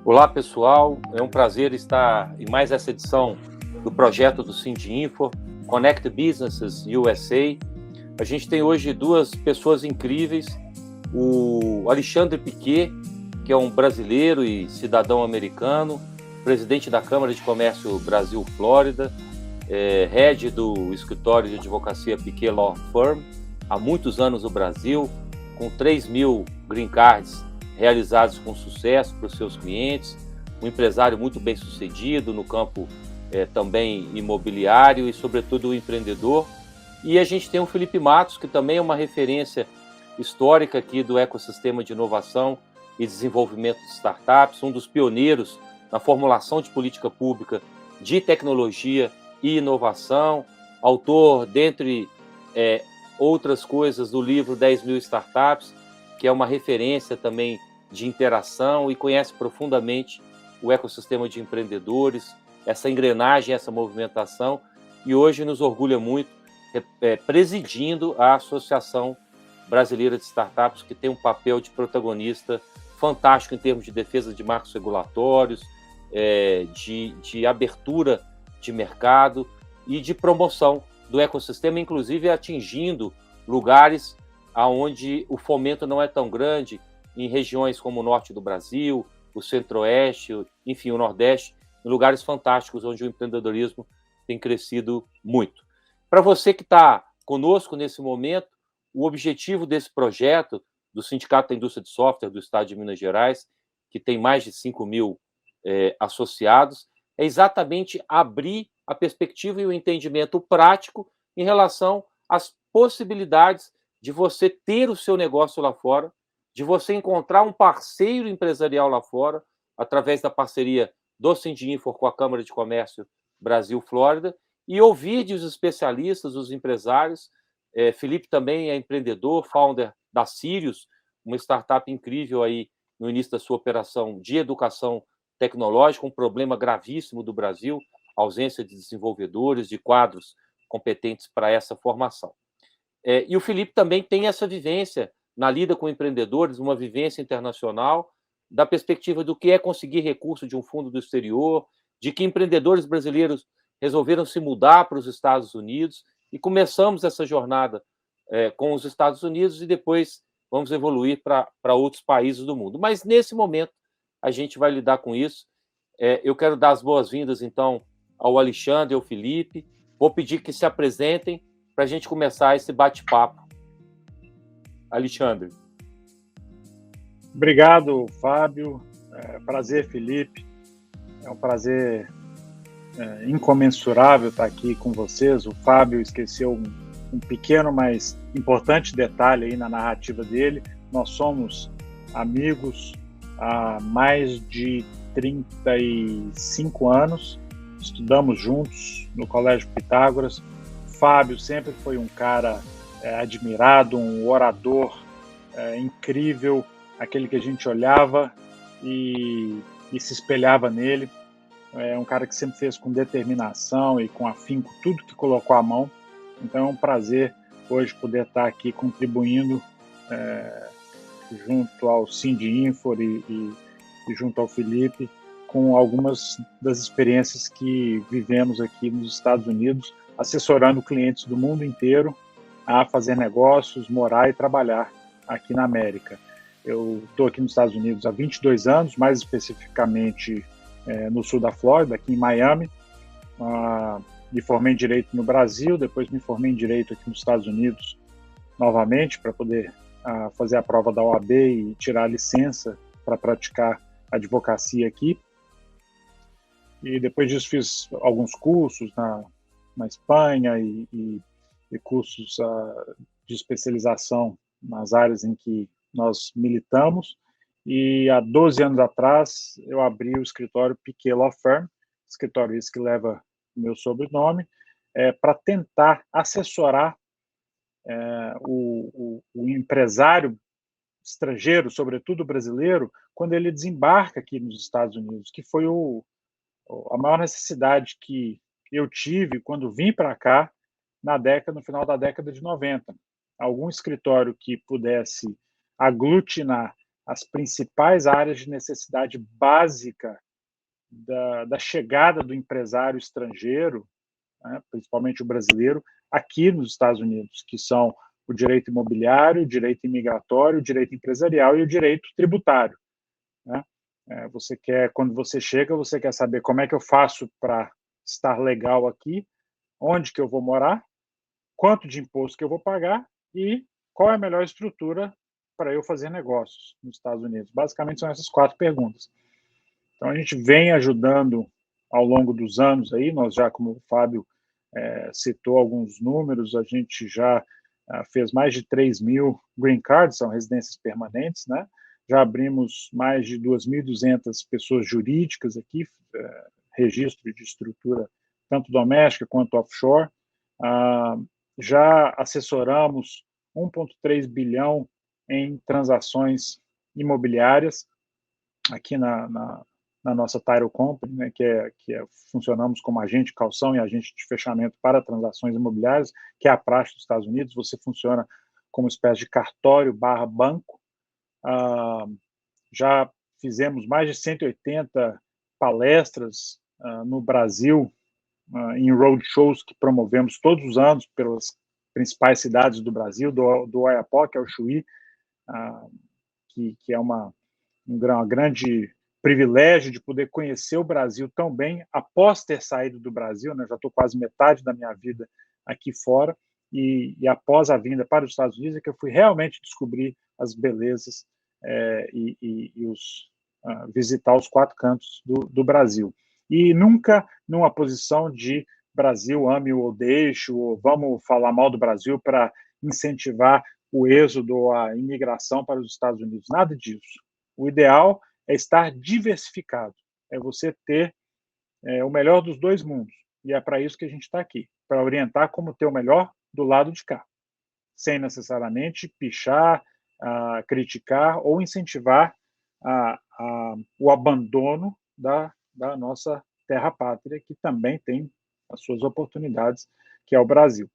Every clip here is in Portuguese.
Olá, pessoal. É um prazer estar em mais essa edição do projeto do Sindinfo, Connect Businesses USA. A gente tem hoje duas pessoas incríveis, o Alexandre Piquet, que é um brasileiro e cidadão americano, presidente da Câmara de Comércio Brasil-Flórida, head do escritório de advocacia Piquet Law Firm, há muitos anos no Brasil, com 3.000 green cards realizados com sucesso para os seus clientes, um empresário muito bem sucedido no campo também imobiliário e, sobretudo, um empreendedor. E a gente tem o Felipe Matos, que também é uma referência histórica aqui do ecossistema de inovação e desenvolvimento de startups, um dos pioneiros na formulação de política pública de tecnologia e inovação, autor, dentre outras coisas, do livro 10.000 Startups, que é uma referência também de interação e conhece profundamente o ecossistema de empreendedores, essa engrenagem, essa movimentação, e hoje nos orgulha muito presidindo a Associação Brasileira de Startups, que tem um papel de protagonista fantástico em termos de defesa de marcos regulatórios, de abertura de mercado e de promoção do ecossistema, inclusive atingindo lugares onde o fomento não é tão grande, em regiões como o norte do Brasil, o centro-oeste, enfim, o nordeste, em lugares fantásticos onde o empreendedorismo tem crescido muito. Para você que está conosco nesse momento, o objetivo desse projeto do Sindicato da Indústria de Software do Estado de Minas Gerais, que tem mais de 5.000 associados, é exatamente abrir a perspectiva e o entendimento prático em relação às possibilidades de você ter o seu negócio lá fora, de você encontrar um parceiro empresarial lá fora, através da parceria do Sindinfor com a Câmara de Comércio Brasil-Flórida, e ouvir dos especialistas, dos empresários. Felipe também é empreendedor, founder da Sirius, uma startup incrível aí no início da sua operação de educação tecnológica, um problema gravíssimo do Brasil, ausência de desenvolvedores, de quadros competentes para essa formação. E o Felipe também tem essa vivência na lida com empreendedores, uma vivência internacional, da perspectiva do que é conseguir recurso de um fundo do exterior, de que empreendedores brasileiros resolveram se mudar para os Estados Unidos, e começamos essa jornada com os Estados Unidos e depois vamos evoluir para outros países do mundo. Mas, nesse momento, a gente vai lidar com isso. Eu quero dar as boas-vindas, então, ao Alexandre e ao Felipe. Vou pedir que se apresentem para a gente começar esse bate-papo. Alexandre. Obrigado, Fábio. Prazer, Felipe. É um prazer incomensurável estar aqui com vocês. O Fábio esqueceu um pequeno, mas importante detalhe aí na narrativa dele. Nós somos amigos há mais de 35 anos. Estudamos juntos no Colégio Pitágoras. Fábio sempre foi um cara admirado, um orador incrível, aquele que a gente olhava e se espelhava nele. É um cara que sempre fez com determinação e com afinco tudo que colocou à mão. Então é um prazer hoje poder estar aqui contribuindo junto ao Sindinfor e junto ao Felipe com algumas das experiências que vivemos aqui nos Estados Unidos, assessorando clientes do mundo inteiro a fazer negócios, morar e trabalhar aqui na América. Eu estou aqui nos Estados Unidos há 22 anos, mais especificamente no sul da Flórida, aqui em Miami. Me formei em Direito no Brasil, depois me formei em Direito aqui nos Estados Unidos novamente para poder fazer a prova da OAB e tirar a licença para praticar advocacia aqui. E depois disso fiz alguns cursos na Espanha e cursos de especialização nas áreas em que nós militamos. E há 12 anos atrás eu abri o escritório Piquet Law Firm, escritório esse que leva o meu sobrenome, para tentar assessorar o empresário estrangeiro, sobretudo brasileiro, quando ele desembarca aqui nos Estados Unidos, que foi a maior necessidade que eu tive quando vim para cá no final da década de 90. Algum escritório que pudesse aglutinar as principais áreas de necessidade básica da chegada do empresário estrangeiro, né, principalmente o brasileiro, aqui nos Estados Unidos, que são o direito imobiliário, o direito imigratório, o direito empresarial e o direito tributário. Né? Você quer, quando você chega, você quer saber como é que eu faço para estar legal aqui, onde que eu vou morar, quanto de imposto que eu vou pagar e qual é a melhor estrutura para eu fazer negócios nos Estados Unidos. Basicamente são essas 4 perguntas. Então a gente vem ajudando ao longo dos anos aí, nós já, como o Fábio citou alguns números, a gente já fez mais de 3.000 green cards, são residências permanentes, né? Já abrimos mais de 2.200 pessoas jurídicas aqui, registro de estrutura tanto doméstica quanto offshore. Já assessoramos 1,3 bilhão em transações imobiliárias aqui na nossa Title Company, né, funcionamos como agente de calção e agente de fechamento para transações imobiliárias, que é a praxe dos Estados Unidos. Você funciona como espécie de cartório / banco. Já fizemos mais de 180 palestras no Brasil, em roadshows que promovemos todos os anos pelas principais cidades do Brasil, do Oiapoque ao Chuí, que é um grande privilégio de poder conhecer o Brasil tão bem após ter saído do Brasil, né? Já estou quase metade da minha vida aqui fora, e após a vinda para os Estados Unidos é que eu fui realmente descobrir as belezas visitar os 4 cantos do Brasil. E nunca numa posição de Brasil ame ou deixe, ou vamos falar mal do Brasil para incentivar o êxodo ou a imigração para os Estados Unidos. Nada disso. O ideal é estar diversificado, é você ter o melhor dos 2 mundos. E é para isso que a gente está aqui, para orientar como ter o melhor do lado de cá, sem necessariamente pichar, criticar ou incentivar o abandono da nossa terra-pátria, que também tem as suas oportunidades, que é o Brasil.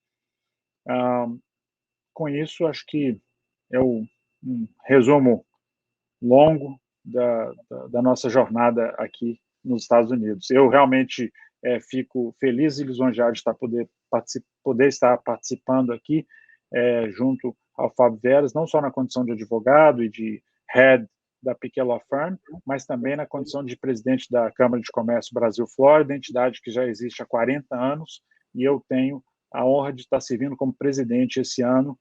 Com isso, acho que é um resumo longo da nossa jornada aqui nos Estados Unidos. Eu realmente fico feliz e lisonjeado de poder estar participando aqui junto ao Fábio Veras, não só na condição de advogado e de head da Piquet Law Firm, mas também na condição de presidente da Câmara de Comércio Brasil-Flórida, entidade que já existe há 40 anos, e eu tenho a honra de estar servindo como presidente esse ano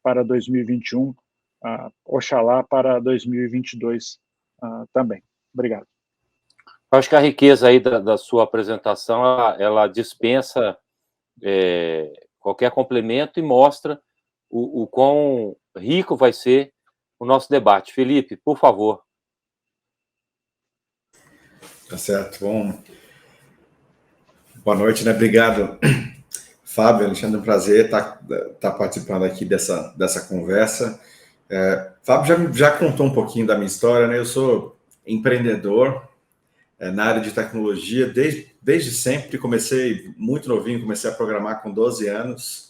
para 2021, oxalá para 2022 também. Obrigado. Acho que a riqueza aí da sua apresentação, ela dispensa qualquer complemento e mostra o quão rico vai ser o nosso debate. Felipe, por favor. Tá certo. Bom, boa noite, né? Obrigado, Fábio, Alexandre, um prazer estar participando aqui dessa conversa. Fábio já contou um pouquinho da minha história, né? Eu sou empreendedor na área de tecnologia desde sempre. Comecei muito novinho, comecei a programar com 12 anos,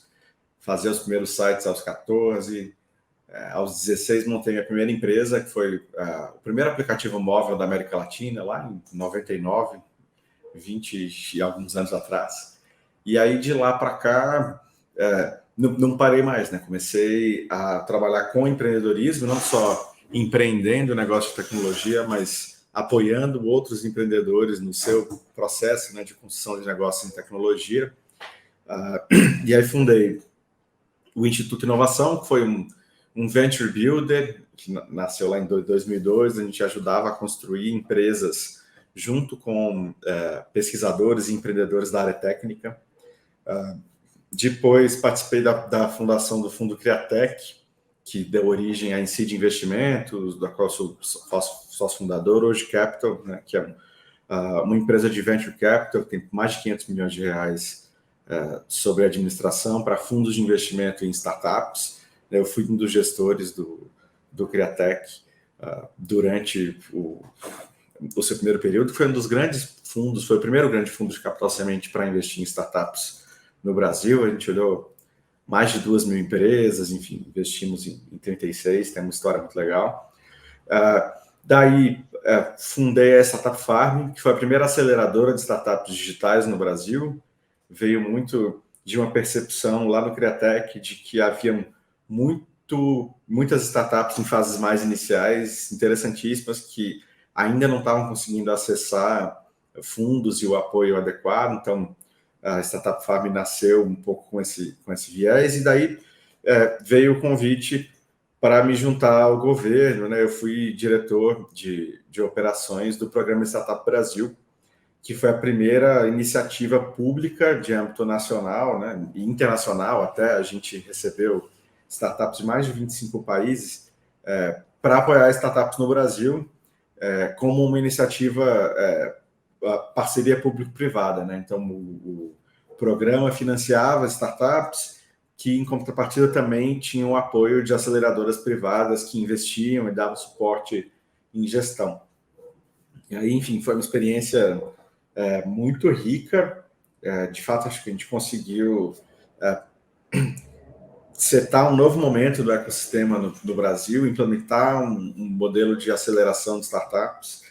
fazer os primeiros sites aos 14. Aos 16 montei minha primeira empresa, que foi o primeiro aplicativo móvel da América Latina, lá em 99, 20 e alguns anos atrás. E aí, de lá para cá, não parei mais, né? Comecei a trabalhar com empreendedorismo, não só empreendendo negócio de tecnologia, mas apoiando outros empreendedores no seu processo, né, de construção de negócio em tecnologia. E aí fundei o Instituto Inovação, que foi um venture builder, que nasceu lá em 2002, a gente ajudava a construir empresas junto com pesquisadores e empreendedores da área técnica. Depois participei da fundação do Fundo Criatec, que deu origem à Incide Investimentos, da qual sou sócio fundador, hoje Capital, né, que é uma empresa de venture capital, que tem mais de 500 milhões de reais sobre administração para fundos de investimento em startups. Eu fui um dos gestores do Criatec durante o seu primeiro período, foi um dos grandes fundos, foi o primeiro grande fundo de capital semente para investir em startups no Brasil. A gente olhou mais de 2.000 empresas, enfim, investimos em 36, tem uma história muito legal. Daí, fundei a Startup Farm, que foi a primeira aceleradora de startups digitais no Brasil. Veio muito de uma percepção lá no Criatec de que haviam muitas startups em fases mais iniciais, interessantíssimas, que ainda não estavam conseguindo acessar fundos e o apoio adequado. Então, a Startup Farm nasceu um pouco com esse viés, e daí veio o convite para me juntar ao governo, né? Eu fui diretor de operações do Programa Startup Brasil, que foi a primeira iniciativa pública de âmbito nacional, né, e internacional até. A gente recebeu startups de mais de 25 países para apoiar startups no Brasil, como uma iniciativa, parceria público-privada, né? Então, o programa financiava startups que, em contrapartida, também tinham apoio de aceleradoras privadas que investiam e davam suporte em gestão. E aí, enfim, foi uma experiência muito rica. De fato, acho que a gente conseguiu setar um novo momento do ecossistema no Brasil, implementar um modelo de aceleração de startups.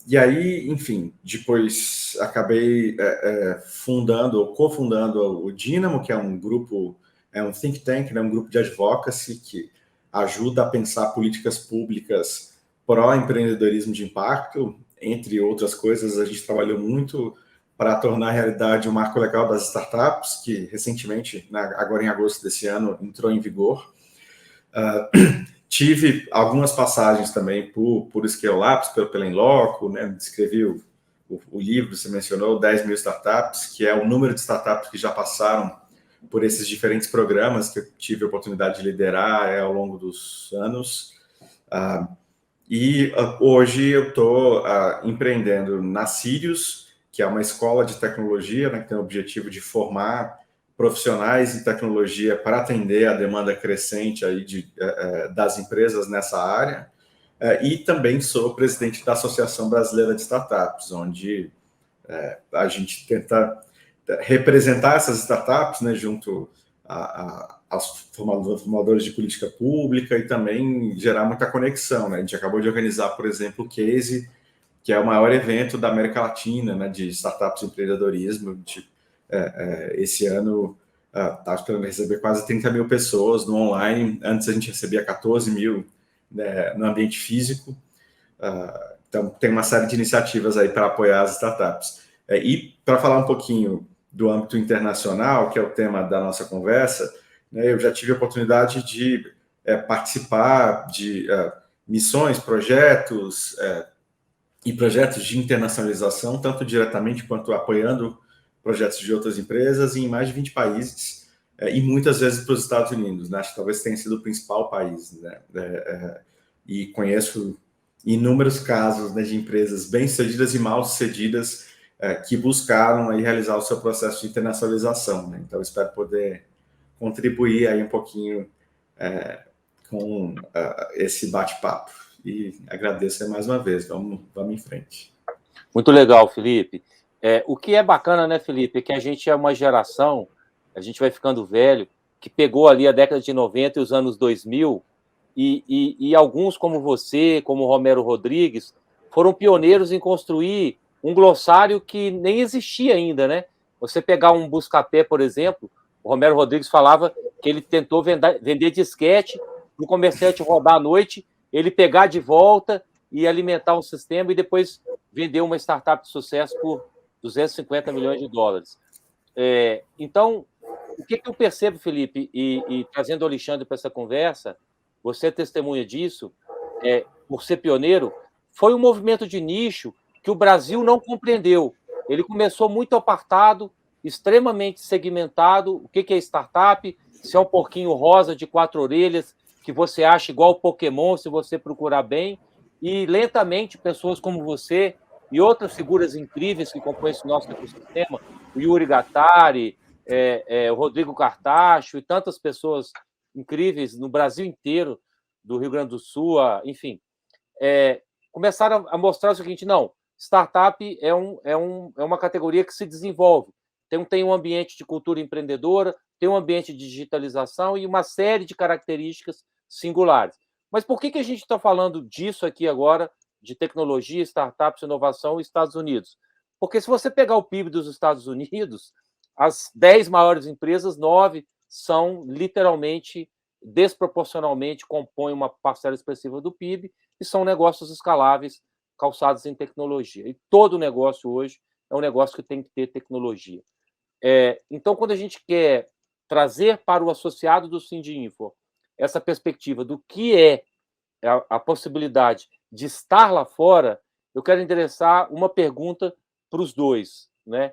E aí, enfim, depois acabei fundando ou cofundando o Dínamo, que é um grupo, um think tank, né, um grupo de advocacy que ajuda a pensar políticas públicas pró-empreendedorismo de impacto. Entre outras coisas, a gente trabalhou muito para tornar realidade o marco legal das startups, que recentemente, agora em agosto desse ano, entrou em vigor. Tive algumas passagens também por Scale Labs, pela Inloco, né? Escrevi o livro, você mencionou, 10.000 startups, que é o número de startups que já passaram por esses diferentes programas que eu tive a oportunidade de liderar ao longo dos anos. E hoje eu estou empreendendo na Sirius, que é uma escola de tecnologia, né, que tem o objetivo de formar profissionais em tecnologia para atender a demanda crescente aí das empresas nessa área. E também sou presidente da Associação Brasileira de Startups, onde a gente tenta representar essas startups, né, junto aos formadores de política pública, e também gerar muita conexão, né? A gente acabou de organizar, por exemplo, o Case, que é o maior evento da América Latina, né, de startups e empreendedorismo. Esse ano está esperando receber quase 30.000 pessoas no online. Antes a gente recebia 14.000, né, no ambiente físico. Então tem uma série de iniciativas aí para apoiar as startups. E para falar um pouquinho do âmbito internacional, que é o tema da nossa conversa, né, eu já tive a oportunidade de participar de missões, projetos e projetos de internacionalização, tanto diretamente quanto apoiando projetos de outras empresas em mais de 20 países, e muitas vezes para os Estados Unidos, né? Acho que talvez tenha sido o principal país, né? E conheço inúmeros casos, né, de empresas bem-sucedidas e mal-sucedidas que buscaram aí realizar o seu processo de internacionalização, né? Então, espero poder contribuir aí um pouquinho com esse bate-papo. E agradeço mais uma vez. Vamos em frente. Muito legal, Felipe. O que é bacana, né, Felipe, é que a gente é uma geração, a gente vai ficando velho, que pegou ali a década de 90 e os anos 2000, e alguns, como você, como Romero Rodrigues, foram pioneiros em construir um glossário que nem existia ainda, né? Você pegar um Buscapé, por exemplo, o Romero Rodrigues falava que ele tentou vender disquete para o comerciante rodar à noite, ele pegar de volta e alimentar um sistema e depois vender uma startup de sucesso por 250 milhões de dólares. Então, o que eu percebo, Felipe, e trazendo o Alexandre para essa conversa, você é testemunha disso, por ser pioneiro, foi um movimento de nicho que o Brasil não compreendeu. Ele começou muito apartado, extremamente segmentado. O que é startup? Se é um porquinho rosa de 4 orelhas, que você acha igual o Pokémon, se você procurar bem. E, lentamente, pessoas como você e outras figuras incríveis que compõem esse nosso ecossistema, o Yuri Gattari, o Rodrigo Cartacho e tantas pessoas incríveis no Brasil inteiro, do Rio Grande do Sul, enfim, começaram a mostrar o seguinte: não, startup é uma categoria que se desenvolve, tem um ambiente de cultura empreendedora, tem um ambiente de digitalização e uma série de características singulares. Mas por que a gente está falando disso aqui agora, de tecnologia, startups, inovação e Estados Unidos? Porque se você pegar o PIB dos Estados Unidos, as 10 maiores empresas, 9 são literalmente, desproporcionalmente, compõem uma parcela expressiva do PIB e são negócios escaláveis, calçados em tecnologia. E todo negócio hoje é um negócio que tem que ter tecnologia. Então, quando a gente quer trazer para o associado do Sindinfo essa perspectiva do que é a possibilidade de estar lá fora, eu quero endereçar uma pergunta para os dois, né?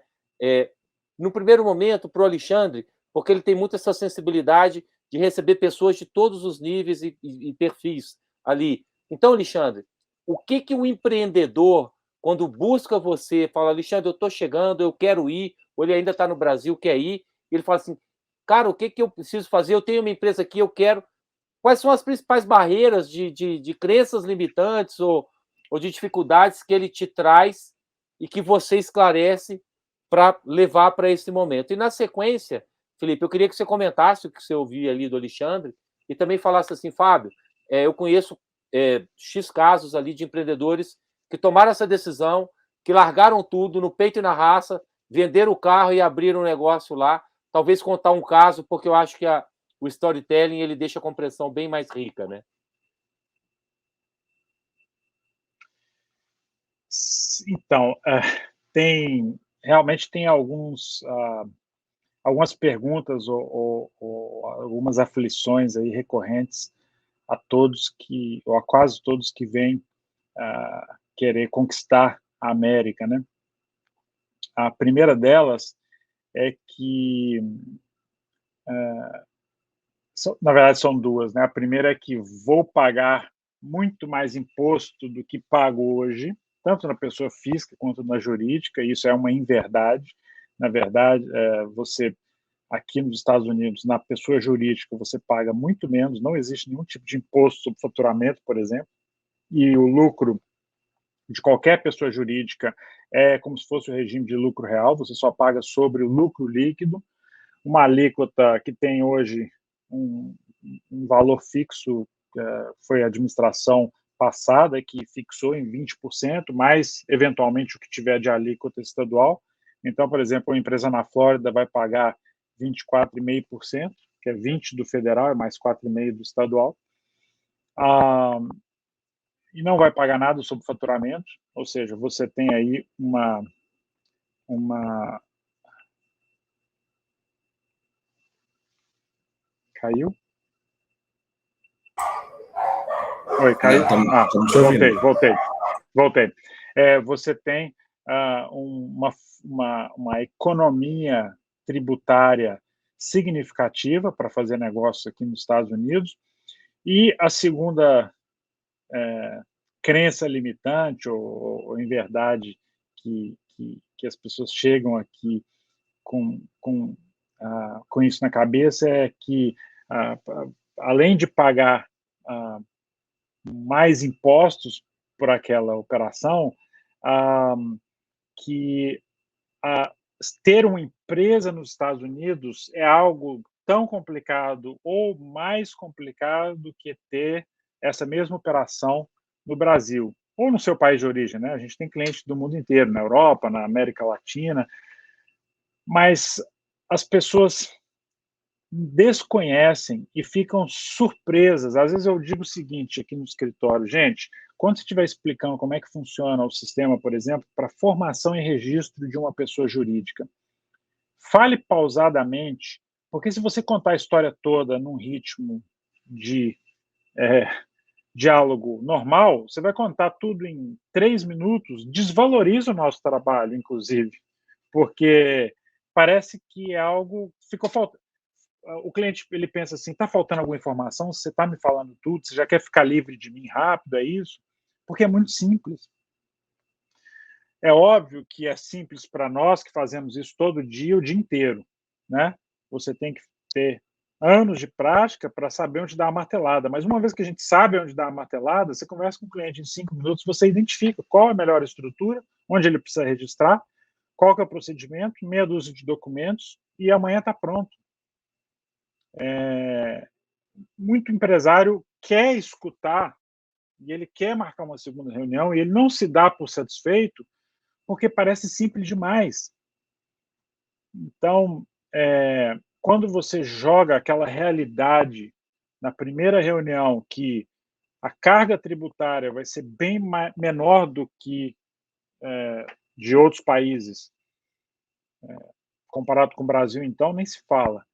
No primeiro momento, para o Alexandre, porque ele tem muito essa sensibilidade de receber pessoas de todos os níveis e perfis ali. Então, Alexandre, o que o empreendedor, quando busca você, fala, Alexandre, eu estou chegando, eu quero ir, ou ele ainda está no Brasil, quer ir, e ele fala assim, cara, o que eu preciso fazer? Eu tenho uma empresa aqui, eu quero. Quais são as principais barreiras de crenças limitantes ou de dificuldades que ele te traz e que você esclarece para levar para esse momento? E, na sequência, Felipe, eu queria que você comentasse o que você ouviu ali do Alexandre e também falasse assim, Fábio, eu conheço X casos ali de empreendedores que tomaram essa decisão, que largaram tudo no peito e na raça, venderam o carro e abriram um negócio lá. Talvez contar um caso, porque eu acho que o storytelling ele deixa a compreensão bem mais rica, né? Então, realmente tem algumas perguntas ou algumas aflições aí recorrentes a todos ou a quase todos que vêm querer conquistar a América, né? A primeira delas é que, na verdade, são duas, né? A primeira é que vou pagar muito mais imposto do que pago hoje, tanto na pessoa física quanto na jurídica, e isso é uma inverdade. Na verdade, você, aqui nos Estados Unidos, na pessoa jurídica, você paga muito menos, não existe nenhum tipo de imposto sobre faturamento, por exemplo, e o lucro de qualquer pessoa jurídica é como se fosse o regime de lucro real, você só paga sobre o lucro líquido, uma alíquota que tem hoje um valor fixo, foi a administração passada que fixou em 20%, mais eventualmente o que tiver de alíquota estadual. Então, por exemplo, uma empresa na Flórida vai pagar 24,5%, que é 20% do federal, é mais 4,5% do estadual. E não vai pagar nada sobre faturamento, ou seja, você tem aí uma Caiu? Oi, caiu? Voltei. Você tem uma economia tributária significativa para fazer negócio aqui nos Estados Unidos. E a segunda crença limitante, ou em verdade, que as pessoas chegam aqui com isso na cabeça, é que, além de pagar mais impostos por aquela operação, que ter uma empresa nos Estados Unidos é algo tão complicado ou mais complicado que ter essa mesma operação no Brasil ou no seu país de origem, né? A gente tem clientes do mundo inteiro, na Europa, na América Latina, mas as pessoas desconhecem e ficam surpresas. Às vezes eu digo o seguinte aqui no escritório, gente, quando você estiver explicando como é que funciona o sistema, por exemplo, para formação e registro de uma pessoa jurídica, fale pausadamente, porque se você contar a história toda num ritmo de diálogo normal, você vai contar tudo em 3 minutos, desvaloriza o nosso trabalho, inclusive, porque parece que é algo ficou faltando. O cliente ele pensa assim, está faltando alguma informação, você está me falando tudo, você já quer ficar livre de mim rápido, é isso? Porque é muito simples. É óbvio que é simples para nós que fazemos isso todo dia, o dia inteiro, né? Você tem que ter anos de prática para saber onde dar a martelada, mas uma vez que a gente sabe onde dar a martelada, você conversa com o cliente em 5 minutos, você identifica qual é a melhor estrutura, onde ele precisa registrar, qual que é o procedimento, meia dúzia de documentos e amanhã está pronto. Muito empresário quer escutar e ele quer marcar uma segunda reunião e ele não se dá por satisfeito porque parece simples demais. Então, quando você joga aquela realidade na primeira reunião que a carga tributária vai ser bem menor do que de outros países, comparado com o Brasil, então, nem se fala.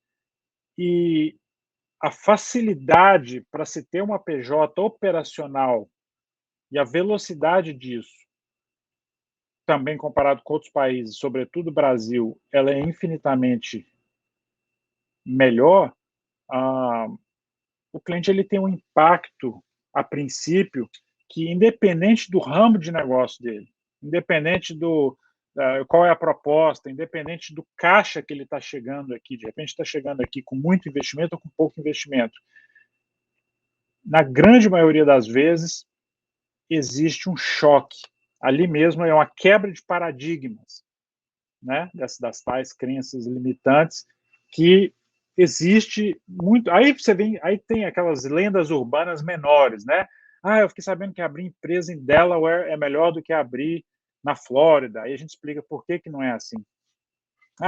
E a facilidade para se ter uma PJ operacional e a velocidade disso, também comparado com outros países, sobretudo o Brasil, ela é infinitamente melhor. O cliente ele tem um impacto, a princípio, que independente do ramo de negócio dele, independente do qual é a proposta, independente do caixa que ele está chegando aqui, de repente está chegando aqui com muito investimento ou com pouco investimento, na grande maioria das vezes existe um choque. Ali mesmo é uma quebra de paradigmas, né? Das tais crenças limitantes que existe muito. Aí você vem, aí tem aquelas lendas urbanas menores, né? Eu fiquei sabendo que abrir empresa em Delaware é melhor do que abrir na Flórida. Aí a gente explica por que não é assim.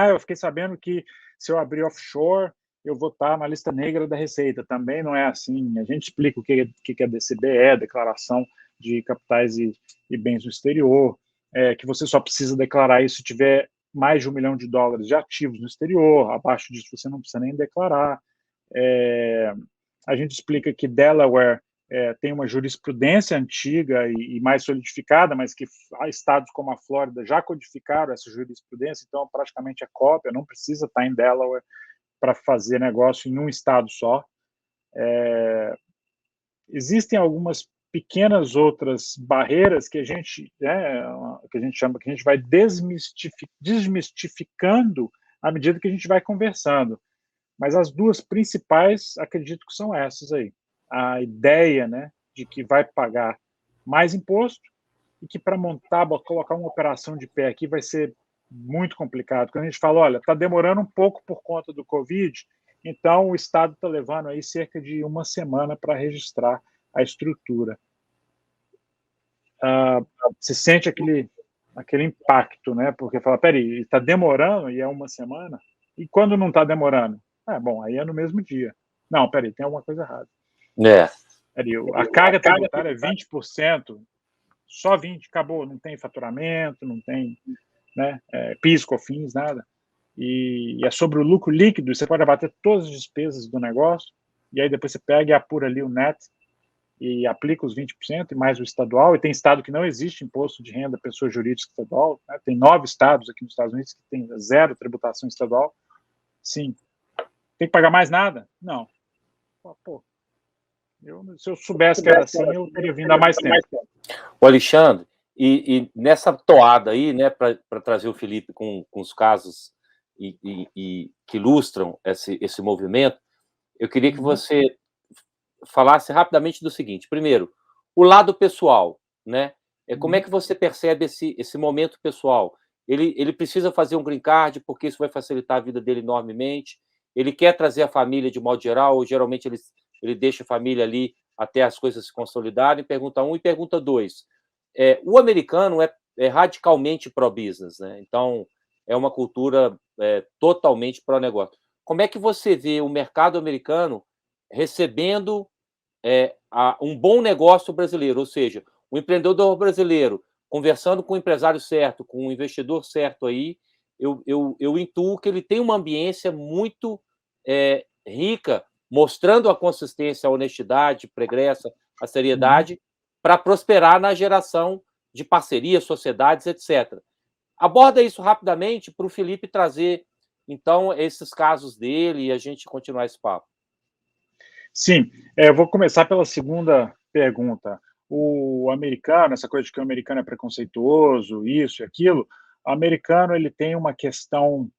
Eu fiquei sabendo que se eu abrir offshore, eu vou estar na lista negra da Receita. Também não é assim. A gente explica o que é DCBE, Declaração de Capitais e Bens no Exterior, que você só precisa declarar isso se tiver mais de $1 milhão de ativos no exterior. Abaixo disso você não precisa nem declarar. A gente explica que Delaware tem uma jurisprudência antiga e mais solidificada, mas que estados como a Flórida já codificaram essa jurisprudência, então praticamente é cópia, não precisa estar em Delaware para fazer negócio em um estado só. Existem algumas pequenas outras barreiras que a gente chama, que a gente vai desmistificando à medida que a gente vai conversando. Mas as duas principais, acredito que são essas aí. A ideia, né, de que vai pagar mais imposto e que para colocar uma operação de pé aqui vai ser muito complicado. Quando a gente fala, olha, está demorando um pouco por conta do Covid, então o Estado está levando aí cerca de uma semana para registrar a estrutura. Se sente aquele impacto, né? Porque fala, peraí, está demorando e é uma semana? E quando não está demorando? Bom, aí é no mesmo dia. Não, peraí, tem alguma coisa errada. Peraí, a carga tributária é 20%, só 20%, acabou, não tem faturamento, não tem, né, PIS, COFINS, nada. E é sobre o lucro líquido, você pode abater todas as despesas do negócio, e aí depois você pega e apura ali o net, e aplica os 20% e mais o estadual, e tem estado que não existe imposto de renda pessoa jurídica estadual, né? Tem 9 estados aqui nos Estados Unidos que tem 0 tributação estadual. Sim. Tem que pagar mais nada? Não. Pô, se eu soubesse que era assim, eu teria vindo há mais tempo. O Alexandre, e nessa toada aí, né, para trazer o Felipe com os casos que ilustram esse movimento, eu queria que você falasse rapidamente do seguinte: primeiro, o lado pessoal, né? Como é que você percebe esse momento pessoal? Ele precisa fazer um green card porque isso vai facilitar a vida dele enormemente. Ele quer trazer a família de modo geral, ou geralmente ele deixa a família ali até as coisas se consolidarem. Pergunta 1 e pergunta 2. O americano é radicalmente pró-business, né? Então, é uma cultura totalmente pró-negócio. Como é que você vê o mercado americano recebendo um bom negócio brasileiro, ou seja, o empreendedor brasileiro conversando com o empresário certo, com o investidor certo aí, eu intuo que ele tem uma ambiência muito rica, mostrando a consistência, a honestidade pregressa, a seriedade, para prosperar na geração de parcerias, sociedades, etc. Aborda isso rapidamente para o Felipe trazer, então, esses casos dele e a gente continuar esse papo. Sim, eu vou começar pela segunda pergunta. O americano, essa coisa de que o americano é preconceituoso, isso e aquilo, o americano ele tem uma questão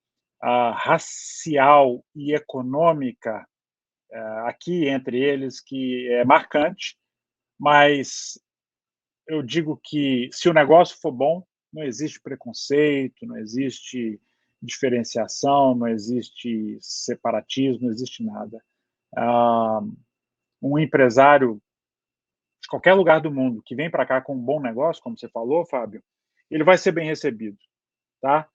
racial e econômica aqui entre eles que é marcante, mas eu digo que se o negócio for bom, não existe preconceito, não existe diferenciação, não existe separatismo, não existe nada. Um empresário de qualquer lugar do mundo que vem para cá com um bom negócio, como você falou, Fábio, ele vai ser bem recebido, tá?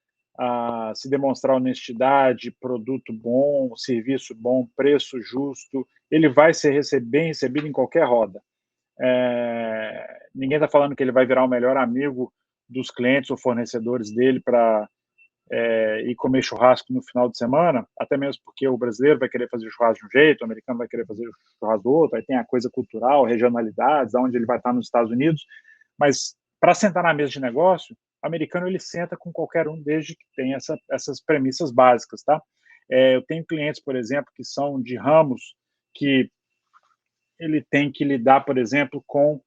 Se demonstrar honestidade, produto bom, serviço bom, preço justo, ele vai ser bem recebido em qualquer roda. Ninguém está falando que ele vai virar o melhor amigo dos clientes ou fornecedores dele para ir comer churrasco no final de semana, até mesmo porque o brasileiro vai querer fazer churrasco de um jeito, o americano vai querer fazer churrasco do outro, aí tem a coisa cultural, regionalidades, onde ele vai estar nos Estados Unidos, mas para sentar na mesa de negócio, o americano ele senta com qualquer um desde que tenha essas premissas básicas, tá? Eu tenho clientes, por exemplo, que são de ramos que ele tem que lidar, por exemplo, com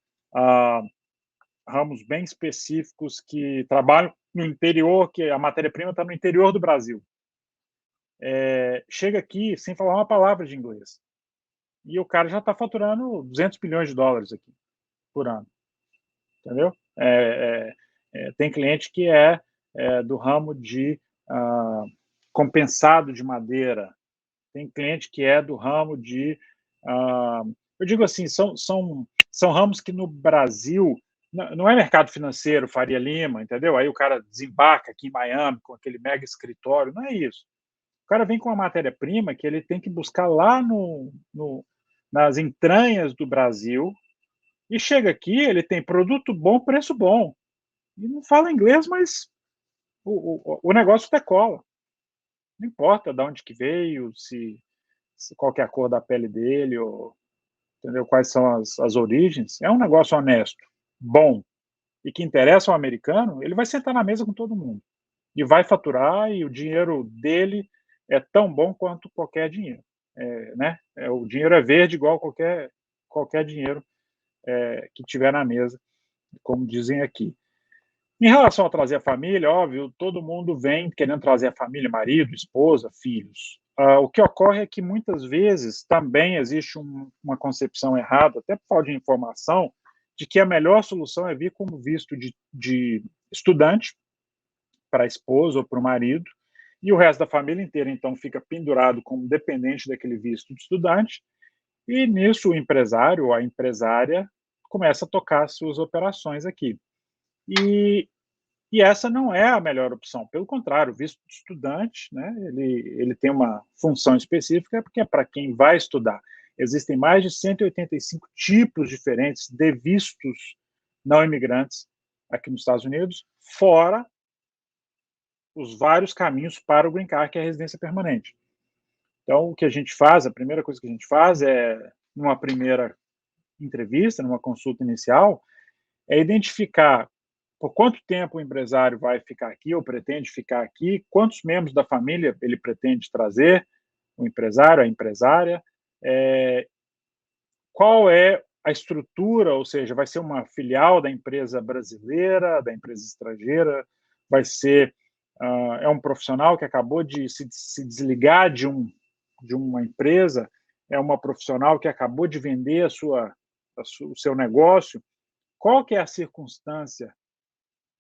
ramos bem específicos que trabalham no interior, que a matéria-prima está no interior do Brasil. Chega aqui sem falar uma palavra de inglês. E o cara já está faturando 200 milhões de dólares aqui por ano. Entendeu? Tem cliente que é do ramo de compensado de madeira. Tem cliente que é do ramo de... eu digo assim, são ramos que no Brasil não é mercado financeiro, Faria Lima, entendeu? Aí o cara desembarca aqui em Miami com aquele mega escritório, não é isso. O cara vem com uma matéria-prima que ele tem que buscar lá nas entranhas do Brasil e chega aqui, ele tem produto bom, preço bom. E não fala inglês, mas o negócio decola. Não importa de onde que veio, qual que é a cor da pele dele, ou, entendeu? Quais são as origens. É um negócio honesto, bom, e que interessa ao americano, ele vai sentar na mesa com todo mundo. E vai faturar, e o dinheiro dele é tão bom quanto qualquer dinheiro. Né? O dinheiro é verde igual qualquer dinheiro que tiver na mesa, como dizem aqui. Em relação a trazer a família, óbvio, todo mundo vem querendo trazer a família, marido, esposa, filhos. O que ocorre é que muitas vezes também existe uma concepção errada, até por falta de informação, de que a melhor solução é vir como visto de estudante para a esposa ou para o marido, e o resto da família inteira, então, fica pendurado como dependente daquele visto de estudante, e nisso o empresário ou a empresária começa a tocar suas operações aqui. E essa não é a melhor opção, pelo contrário, o visto de estudante, né, ele tem uma função específica, porque é para quem vai estudar. Existem mais de 185 tipos diferentes de vistos não imigrantes aqui nos Estados Unidos, fora os vários caminhos para o Green Card, que é a residência permanente. Então, o que a gente faz, a primeira coisa que a gente faz é, numa primeira entrevista, numa consulta inicial, é identificar por quanto tempo o empresário vai ficar aqui ou pretende ficar aqui, quantos membros da família ele pretende trazer, o empresário, a empresária, qual é a estrutura, ou seja, vai ser uma filial da empresa brasileira, da empresa estrangeira, vai ser é um profissional que acabou de se desligar de uma empresa, é uma profissional que acabou de vender o seu negócio. Qual que é a circunstância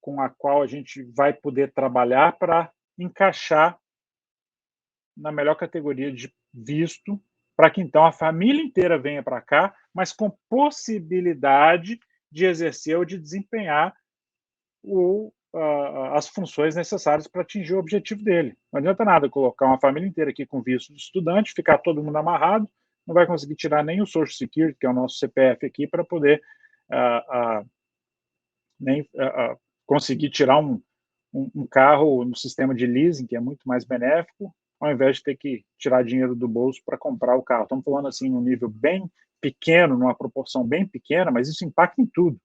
com a qual a gente vai poder trabalhar para encaixar na melhor categoria de visto, para que então a família inteira venha para cá, mas com possibilidade de exercer ou de desempenhar as funções necessárias para atingir o objetivo dele. Não adianta nada colocar uma família inteira aqui com visto de estudante, ficar todo mundo amarrado, não vai conseguir tirar nem o Social Security, que é o nosso CPF aqui, para poder conseguir tirar um carro no sistema de leasing, que é muito mais benéfico, ao invés de ter que tirar dinheiro do bolso para comprar o carro. Estamos falando assim num nível bem pequeno, numa proporção bem pequena, mas isso impacta em tudo.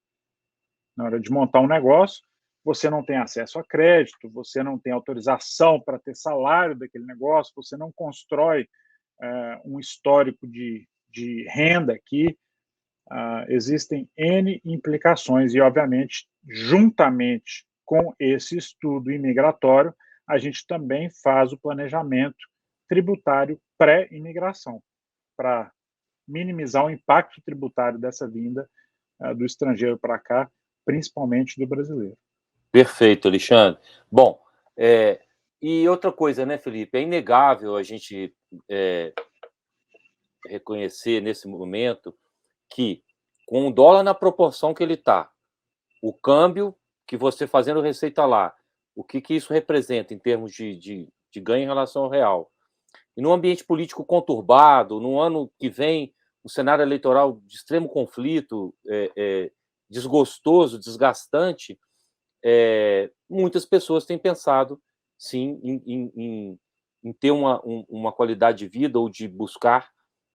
Na hora de montar um negócio, você não tem acesso a crédito, você não tem autorização para ter salário daquele negócio, você não constrói um histórico de renda aqui. Existem N implicações e, obviamente, juntamente com esse estudo imigratório, a gente também faz o planejamento tributário pré-imigração, para minimizar o impacto tributário dessa vinda do estrangeiro para cá, principalmente do brasileiro. Perfeito, Alexandre. Bom, e outra coisa, né, Felipe? É inegável a gente reconhecer nesse momento que, com o dólar na proporção que ele está, o câmbio que você fazendo receita lá, o que isso representa em termos de ganho em relação ao real, e num ambiente político conturbado, num ano que vem um cenário eleitoral de extremo conflito, desgostoso, desgastante, muitas pessoas têm pensado, sim, em ter uma qualidade de vida ou de buscar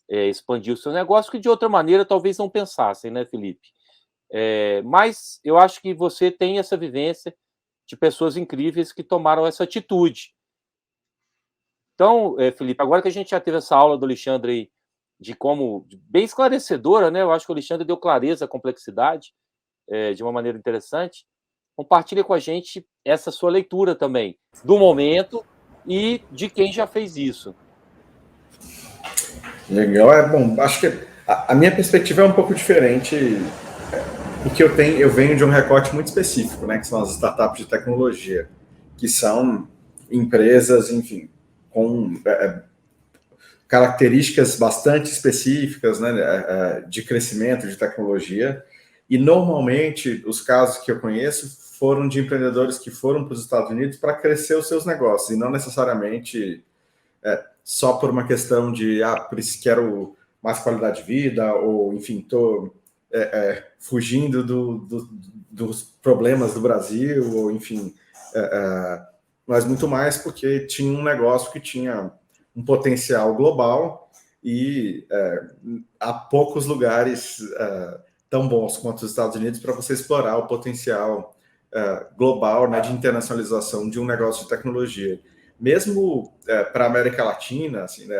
expandir o seu negócio, que de outra maneira talvez não pensassem, né, Felipe? Mas eu acho que você tem essa vivência de pessoas incríveis que tomaram essa atitude. Então, Felipe, agora que a gente já teve essa aula do Alexandre aí, bem esclarecedora, né? Eu acho que o Alexandre deu clareza à complexidade de uma maneira interessante. Compartilha com a gente essa sua leitura também, do momento e de quem já fez isso. Legal, bom, acho que a minha perspectiva é um pouco diferente, porque eu venho de um recorte muito específico, né, que são as startups de tecnologia, que são empresas, enfim, com características bastante específicas, né, de crescimento de tecnologia, e normalmente os casos que eu conheço foram de empreendedores que foram para os Estados Unidos para crescer os seus negócios, e não necessariamente só por uma questão de, por isso quero mais qualidade de vida, ou, enfim, estou fugindo dos problemas do Brasil, ou, enfim, mas muito mais porque tinha um negócio que tinha um potencial global e há poucos lugares tão bons quanto os Estados Unidos para você explorar o potencial global, né, de internacionalização de um negócio de tecnologia. Mesmo para a América Latina, assim, né,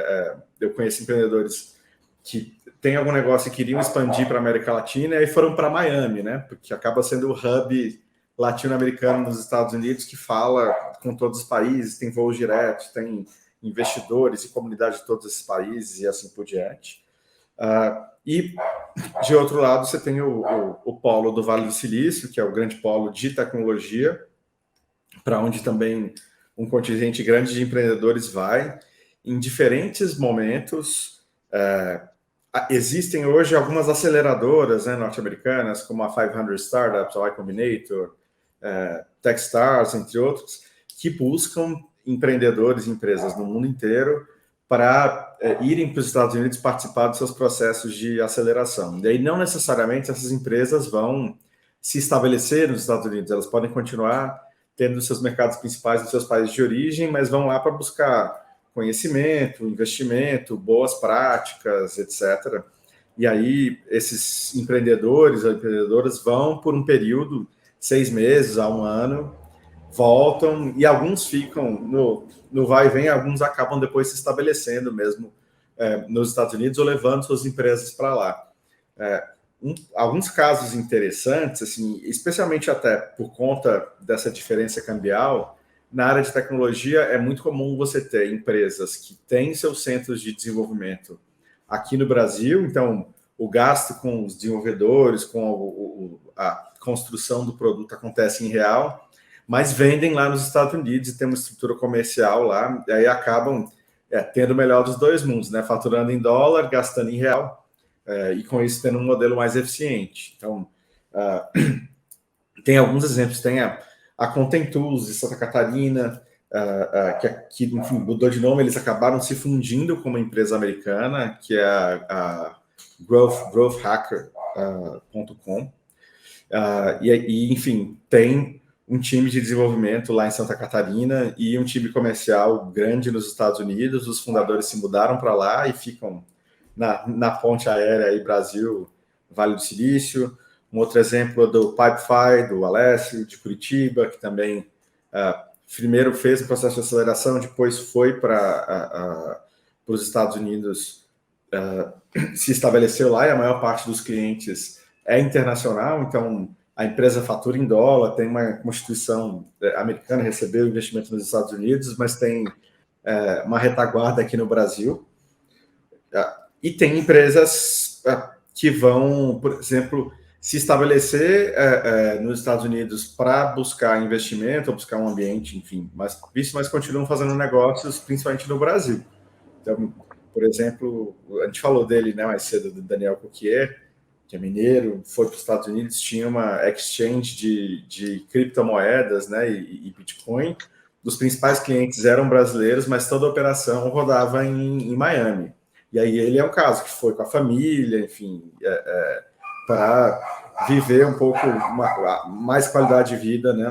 eu conheço empreendedores que têm algum negócio e queriam expandir para a América Latina e foram para Miami, né, porque acaba sendo o hub latino-americano nos Estados Unidos que fala com todos os países, tem voos diretos, tem investidores e comunidade de todos esses países e assim por diante. E, de outro lado, você tem o polo do Vale do Silício, que é o grande polo de tecnologia, para onde também um contingente grande de empreendedores vai. Em diferentes momentos, existem hoje algumas aceleradoras, né, norte-americanas, como a 500 Startups, o Y Combinator, Techstars, entre outros, que buscam empreendedores e empresas no mundo inteiro para irem para os Estados Unidos participar dos seus processos de aceleração. E aí, não necessariamente essas empresas vão se estabelecer nos Estados Unidos, elas podem continuar tendo seus mercados principais nos seus países de origem, mas vão lá para buscar conhecimento, investimento, boas práticas, etc. E aí, esses empreendedores ou empreendedoras vão por um período, 6 meses a 1 ano, voltam, e alguns ficam no vai e vem, alguns acabam depois se estabelecendo mesmo nos Estados Unidos ou levando suas empresas para lá. Alguns casos interessantes, assim, especialmente até por conta dessa diferença cambial, na área de tecnologia é muito comum você ter empresas que têm seus centros de desenvolvimento aqui no Brasil, então o gasto com os desenvolvedores, com a construção do produto acontece em real, mas vendem lá nos Estados Unidos e tem uma estrutura comercial lá, e aí acabam tendo o melhor dos dois mundos, né? Faturando em dólar, gastando em real, e com isso tendo um modelo mais eficiente. Então, tem alguns exemplos, tem a Content Tools de Santa Catarina, que enfim, mudou de nome, eles acabaram se fundindo com uma empresa americana, que é a growthhacker.com, e enfim, tem um time de desenvolvimento lá em Santa Catarina e um time comercial grande nos Estados Unidos. Os fundadores se mudaram para lá e ficam na ponte aérea aí, Brasil, Vale do Silício. Um outro exemplo é do Pipefy, do Alessio, de Curitiba, que também primeiro fez o processo de aceleração, depois foi para os Estados Unidos, se estabeleceu lá, e a maior parte dos clientes é internacional, então a empresa fatura em dólar, tem uma instituição americana, recebeu investimento nos Estados Unidos, mas tem uma retaguarda aqui no Brasil. E tem empresas que vão, por exemplo, se estabelecer nos Estados Unidos para buscar investimento, ou buscar um ambiente, enfim, mas continuam fazendo negócios, principalmente no Brasil. Então, por exemplo, a gente falou dele, né, mais cedo, do Daniel Coquier, que é mineiro, foi para os Estados Unidos, tinha uma exchange de criptomoedas, né, e Bitcoin. Os principais clientes eram brasileiros, mas toda a operação rodava em Miami. E aí ele é um caso que foi com a família, enfim, para viver um pouco mais qualidade de vida, né,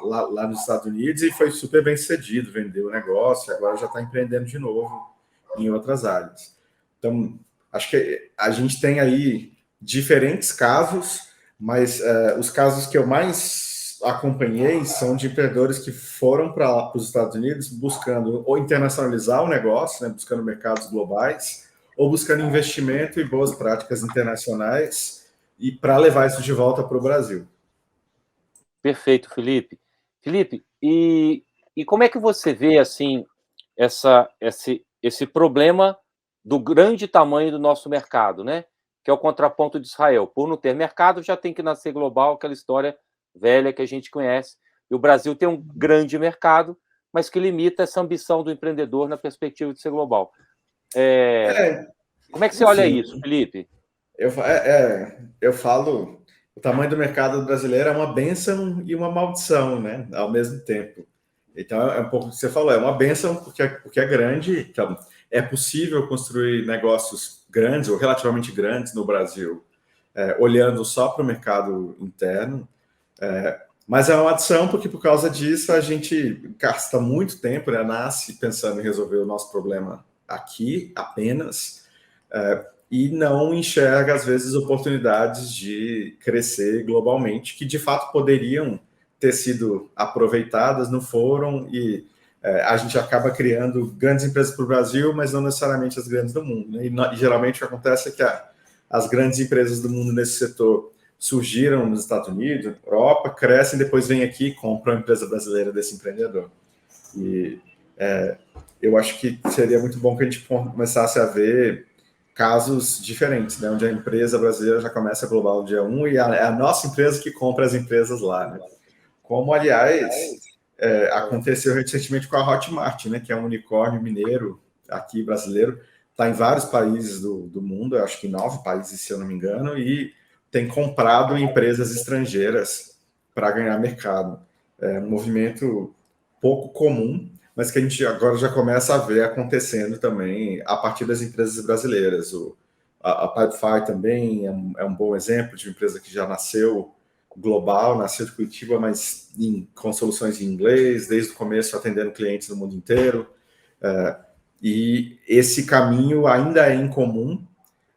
lá nos Estados Unidos, e foi super bem sucedido, vendeu o negócio, agora já está empreendendo de novo em outras áreas. Então, acho que a gente tem aí diferentes casos, mas os casos que eu mais acompanhei são de empreendedores que foram para os Estados Unidos buscando ou internacionalizar o negócio, né, buscando mercados globais, ou buscando investimento e boas práticas internacionais e para levar isso de volta para o Brasil. Perfeito, Felipe. Felipe, e como é que você vê assim esse problema do grande tamanho do nosso mercado, né? Que é o contraponto de Israel. Por não ter mercado, já tem que nascer global, aquela história velha que a gente conhece. E o Brasil tem um grande mercado, mas que limita essa ambição do empreendedor na perspectiva de ser global. Como é que você olha isso, Felipe? Eu falo, o tamanho do mercado brasileiro é uma bênção e uma maldição, né? Ao mesmo tempo. Então, é um pouco o que você falou, é uma bênção porque é grande, então é possível construir negócios grandes ou relativamente grandes no Brasil, olhando só para o mercado interno, mas é uma adição porque por causa disso a gente gasta muito tempo, né? Nasce pensando em resolver o nosso problema aqui apenas, e não enxerga, às vezes, oportunidades de crescer globalmente, que de fato poderiam ter sido aproveitadas, não foram, e a gente acaba criando grandes empresas para o Brasil, mas não necessariamente as grandes do mundo, né? E geralmente o que acontece é que as grandes empresas do mundo nesse setor surgiram nos Estados Unidos, na Europa, crescem, depois vêm aqui e compram a empresa brasileira desse empreendedor. E eu acho que seria muito bom que a gente começasse a ver casos diferentes, né, onde a empresa brasileira já começa global no dia 1 e é a nossa empresa que compra as empresas lá, né? Como, aliás, aconteceu recentemente com a Hotmart, né, que é um unicórnio mineiro aqui brasileiro, está em vários países do mundo, acho que em 9 países, se eu não me engano, e tem comprado empresas estrangeiras para ganhar mercado. É um movimento pouco comum, mas que a gente agora já começa a ver acontecendo também a partir das empresas brasileiras. A Pipefy também é um bom exemplo de uma empresa que já nasceu global, nasceu de Curitiba, mas com soluções em inglês, desde o começo atendendo clientes do mundo inteiro. E esse caminho ainda é incomum,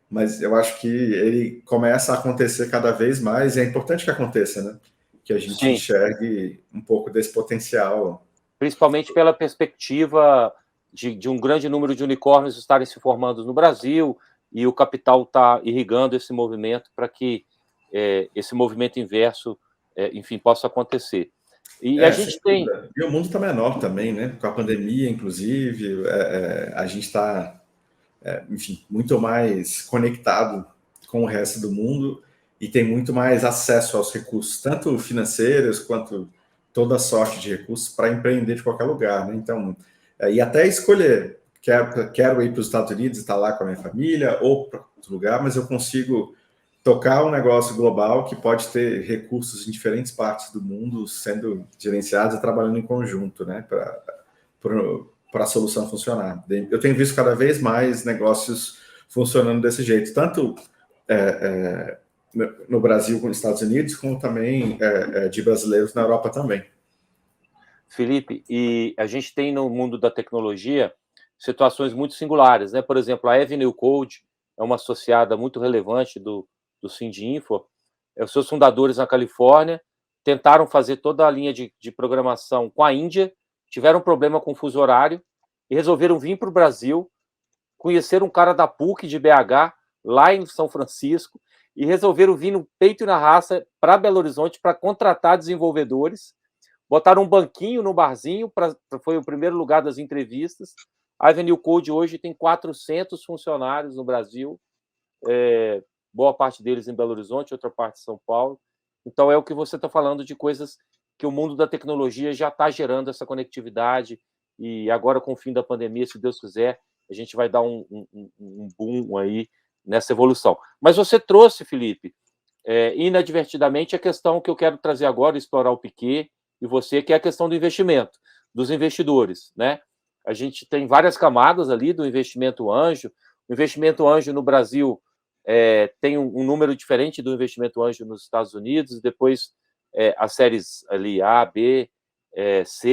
mas eu acho que ele começa a acontecer cada vez mais, e é importante que aconteça, né? Que a gente enxergue um pouco desse potencial. Principalmente pela perspectiva de um grande número de unicórnios estarem se formando no Brasil, e o capital está irrigando esse movimento para que esse movimento inverso, enfim, possa acontecer. E a gente tem... E o mundo está menor também, né? Com a pandemia, inclusive, a gente está, enfim, muito mais conectado com o resto do mundo e tem muito mais acesso aos recursos, tanto financeiros quanto toda sorte de recursos para empreender de qualquer lugar, né? Então, e até escolher, quero ir para os Estados Unidos e estar lá com a minha família, ou para outro lugar, mas eu consigo tocar um negócio global que pode ter recursos em diferentes partes do mundo sendo gerenciados e trabalhando em conjunto, né, para a solução funcionar. Eu tenho visto cada vez mais negócios funcionando desse jeito, tanto no Brasil com os Estados Unidos, como também de brasileiros na Europa também. Felipe, e a gente tem no mundo da tecnologia situações muito singulares, né? Por exemplo, a Avenue Code é uma associada muito relevante do Sindinfo. Os seus fundadores na Califórnia tentaram fazer toda a linha de programação com a Índia, tiveram um problema com o fuso horário e resolveram vir para o Brasil, conhecer um cara da PUC de BH, lá em São Francisco, e resolveram vir no peito e na raça para Belo Horizonte para contratar desenvolvedores. Botaram um banquinho no barzinho, foi o primeiro lugar das entrevistas. A Avenue Code hoje tem 400 funcionários no Brasil, boa parte deles em Belo Horizonte, outra parte em São Paulo. Então, é o que você está falando de coisas que o mundo da tecnologia já está gerando essa conectividade, e agora, com o fim da pandemia, se Deus quiser, a gente vai dar um boom aí nessa evolução. Mas você trouxe, Felipe, inadvertidamente, a questão que eu quero trazer agora, explorar o Piquet e você, que é a questão do investimento, dos investidores, né? A gente tem várias camadas ali do investimento anjo. O investimento anjo no Brasil tem um número diferente do investimento anjo nos Estados Unidos, depois as séries ali A, B, C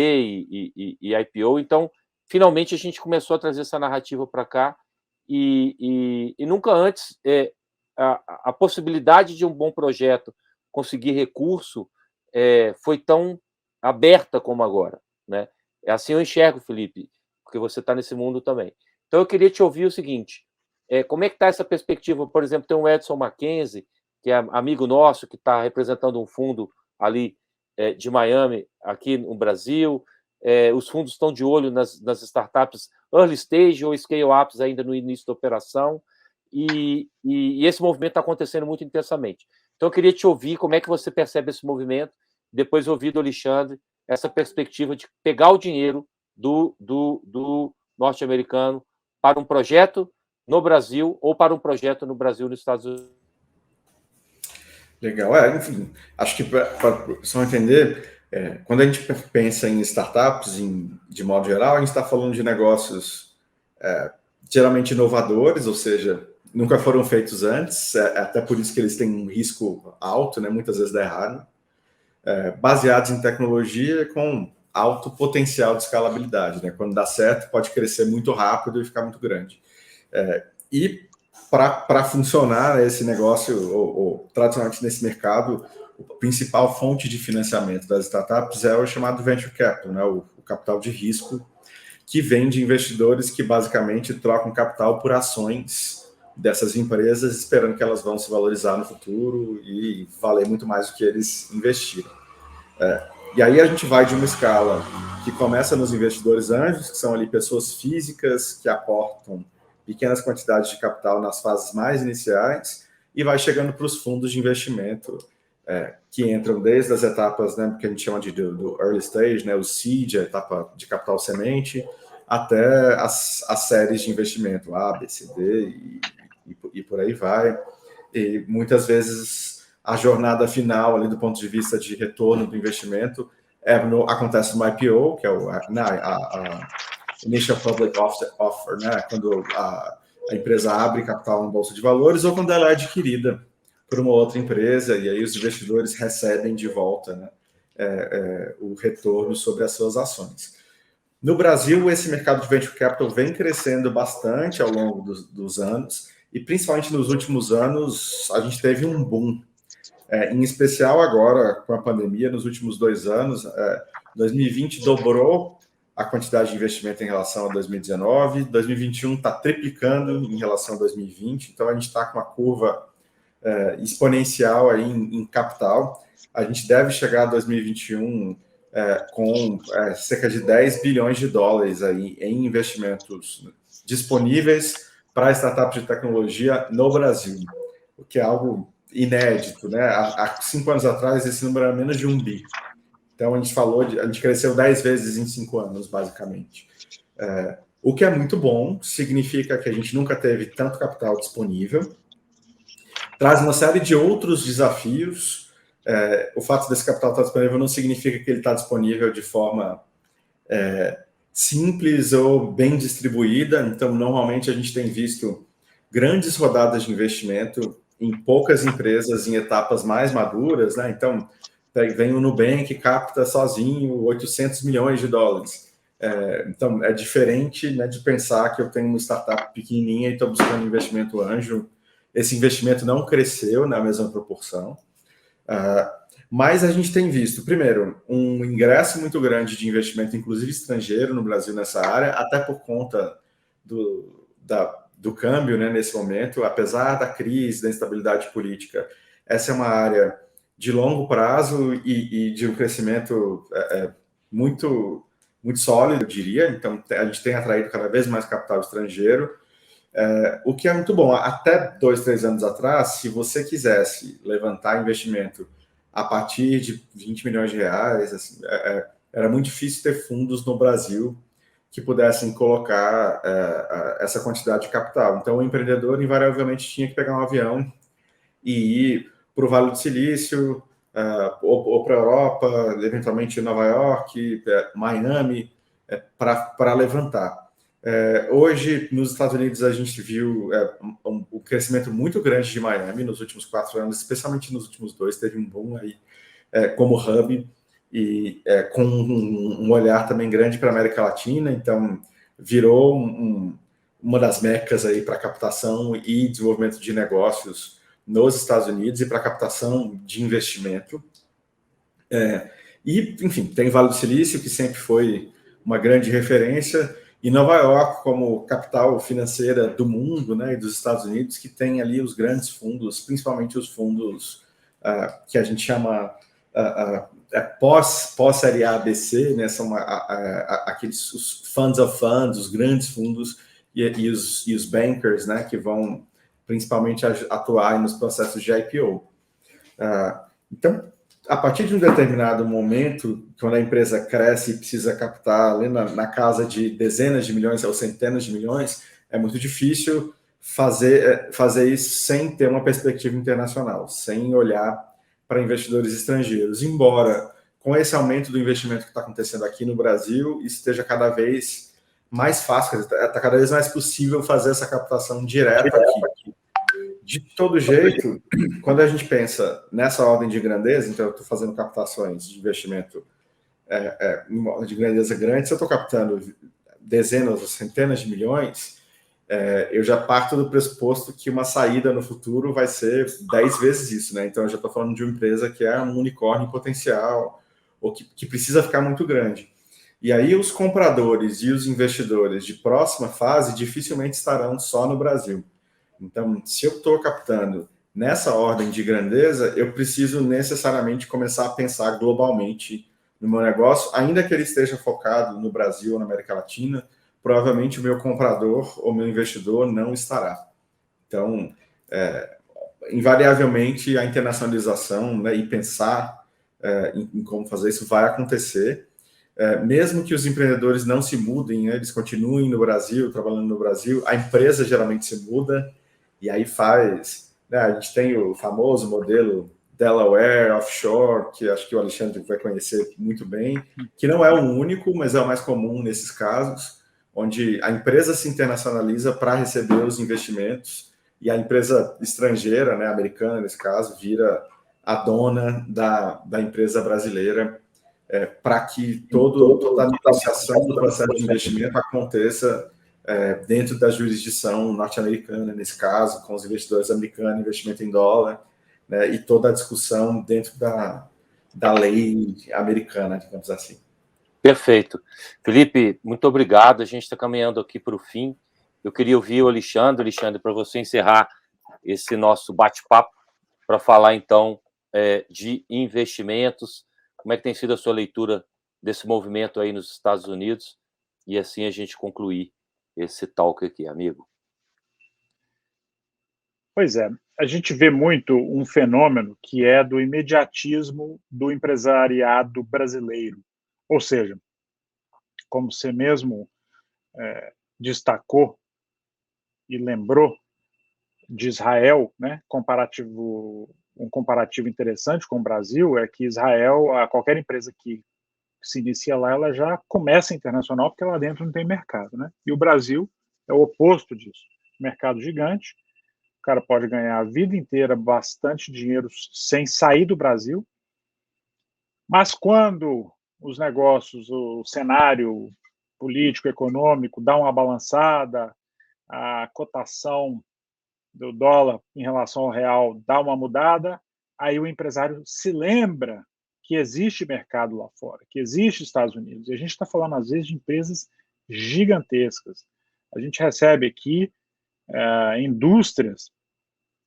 e IPO. Então, finalmente, a gente começou a trazer essa narrativa para cá e nunca antes a possibilidade de um bom projeto conseguir recurso foi tão aberta como agora, né? É assim eu enxergo, Felipe, porque você está nesse mundo também. Então, eu queria te ouvir o seguinte, como é que está essa perspectiva? Por exemplo, tem o Edson Mackenzie, que é amigo nosso, que está representando um fundo ali de Miami, aqui no Brasil. Os fundos estão de olho nas startups early stage ou scale-ups ainda no início da operação, e esse movimento está acontecendo muito intensamente. Então, eu queria te ouvir como é que você percebe esse movimento, depois ouvir do Alexandre essa perspectiva de pegar o dinheiro do norte-americano para um projeto no Brasil ou para um projeto no Brasil e nos Estados Unidos. Legal. Enfim, acho que para o pessoal entender, quando a gente pensa em startups, de modo geral, a gente está falando de negócios geralmente inovadores, ou seja, nunca foram feitos antes, até por isso que eles têm um risco alto, né, muitas vezes dá errado, baseados em tecnologia com alto potencial de escalabilidade, né? Quando dá certo, pode crescer muito rápido e ficar muito grande. E para funcionar esse negócio, ou tradicionalmente nesse mercado, a principal fonte de financiamento das startups é o chamado venture capital, né? O capital de risco, que vem de investidores que basicamente trocam capital por ações dessas empresas, esperando que elas vão se valorizar no futuro e valer muito mais do que eles investiram. E aí a gente vai de uma escala que começa nos investidores anjos, que são ali pessoas físicas que aportam pequenas quantidades de capital nas fases mais iniciais, e vai chegando para os fundos de investimento, que entram desde as etapas, né, que a gente chama do early stage, né, o seed, a etapa de capital semente, até as séries de investimento, A, B, C, D, e por aí vai. E muitas vezes a jornada final, ali do ponto de vista de retorno do investimento, acontece no IPO, que é a Initial Public Offer, né? Quando a empresa abre capital na Bolsa de Valores, ou quando ela é adquirida por uma outra empresa, e aí os investidores recebem de volta, né, o retorno sobre as suas ações. No Brasil, esse mercado de venture capital vem crescendo bastante ao longo dos anos, e principalmente nos últimos anos, a gente teve um boom. Em especial agora, com a pandemia, nos últimos 2 anos, 2020 dobrou a quantidade de investimento em relação a 2019, 2021 está triplicando em relação a 2020, então a gente está com uma curva exponencial aí em capital. A gente deve chegar a 2021 com cerca de 10 bilhões de dólares aí em investimentos disponíveis para startups de tecnologia no Brasil, o que é algo inédito, né? Há 5 anos atrás, esse número era menos de 1 bi. Então, a gente cresceu 10 vezes em 5 anos, basicamente. O que é muito bom, significa que a gente nunca teve tanto capital disponível, traz uma série de outros desafios. O fato desse capital estar disponível não significa que ele está disponível de forma simples ou bem distribuída. Então, normalmente, a gente tem visto grandes rodadas de investimento em poucas empresas em etapas mais maduras, né? Então, vem o Nubank, capta sozinho 800 milhões de dólares. Então, é diferente, né, de pensar que eu tenho uma startup pequenininha e estou buscando investimento anjo. Esse investimento não cresceu na mesma proporção. Mas a gente tem visto, primeiro, um ingresso muito grande de investimento, inclusive estrangeiro, no Brasil nessa área, até por conta do câmbio, né, nesse momento. Apesar da crise, da instabilidade política, essa é uma área de longo prazo e de um crescimento muito, muito sólido, eu diria. Então, a gente tem atraído cada vez mais capital estrangeiro. O que é muito bom. Até 2, 3 anos atrás, se você quisesse levantar investimento a partir de 20 milhões de reais, assim, era muito difícil ter fundos no Brasil que pudessem colocar essa quantidade de capital. Então, o empreendedor, invariavelmente, tinha que pegar um avião e ir para o Vale do Silício, ou para a Europa, eventualmente Nova York, Miami, para levantar. Hoje, nos Estados Unidos, a gente viu um crescimento muito grande de Miami nos últimos 4 anos, especialmente nos últimos 2, teve um boom aí como hub, e com um olhar também grande para a América Latina, então virou uma das mecas aí para captação e desenvolvimento de negócios nos Estados Unidos e para captação de investimento. E, enfim, tem Vale do Silício, que sempre foi uma grande referência, e Nova York como capital financeira do mundo, né, e dos Estados Unidos, que tem ali os grandes fundos, principalmente os fundos que a gente chama pós-série A, B, C, né, são aqueles os funds of funds, os grandes fundos e os bankers, né, que vão principalmente atuar nos processos de IPO. Então, a partir de um determinado momento, quando a empresa cresce e precisa captar ali na casa de dezenas de milhões ou centenas de milhões, é muito difícil fazer isso sem ter uma perspectiva internacional, sem olhar para investidores estrangeiros. Embora, com esse aumento do investimento que está acontecendo aqui no Brasil, isso esteja cada vez mais fácil, está cada vez mais possível fazer essa captação direta aqui. De todo jeito, quando a gente pensa nessa ordem de grandeza, então eu estou fazendo captações de investimento de grandeza grande, se eu estou captando dezenas ou centenas de milhões, eu já parto do pressuposto que uma saída no futuro vai ser 10 vezes isso, né? Então eu já estou falando de uma empresa que é um unicórnio potencial, ou que precisa ficar muito grande. E aí os compradores e os investidores de próxima fase dificilmente estarão só no Brasil. Então, se eu estou captando nessa ordem de grandeza, eu preciso necessariamente começar a pensar globalmente no meu negócio, ainda que ele esteja focado no Brasil ou na América Latina, provavelmente o meu comprador ou meu investidor não estará. Então, invariavelmente, a internacionalização, né, e pensar em como fazer isso vai acontecer, mesmo que os empreendedores não se mudem, né, eles continuem no Brasil, trabalhando no Brasil, a empresa geralmente se muda, e aí né, a gente tem o famoso modelo Delaware Offshore, que acho que o Alexandre vai conhecer muito bem, que não é o único, mas é o mais comum nesses casos, onde a empresa se internacionaliza para receber os investimentos, e a empresa estrangeira, né, americana nesse caso, vira a dona da empresa brasileira, para que toda a negociação do processo de investimento aconteça dentro da jurisdição norte-americana, nesse caso, com os investidores americanos, investimento em dólar, né, e toda a discussão dentro da lei americana, digamos assim. Perfeito. Felipe, muito obrigado. A gente está caminhando aqui para o fim. Eu queria ouvir o Alexandre, para você encerrar esse nosso bate-papo, para falar, então, de investimentos. Como é que tem sido a sua leitura desse movimento aí nos Estados Unidos? E assim a gente concluir esse talk aqui, amigo. Pois é, a gente vê muito um fenômeno que é do imediatismo do empresariado brasileiro. Ou seja, como você mesmo destacou e lembrou de Israel, né, um comparativo interessante com o Brasil é que Israel, qualquer empresa que se inicia lá, ela já começa internacional porque lá dentro não tem mercado, né? E o Brasil é o oposto disso. Mercado gigante, o cara pode ganhar a vida inteira bastante dinheiro sem sair do Brasil, mas quando os negócios, o cenário político, econômico dá uma balançada, a cotação do dólar em relação ao real dá uma mudada, aí o empresário se lembra que existe mercado lá fora, que existe Estados Unidos. E a gente está falando, às vezes, de empresas gigantescas. A gente recebe aqui indústrias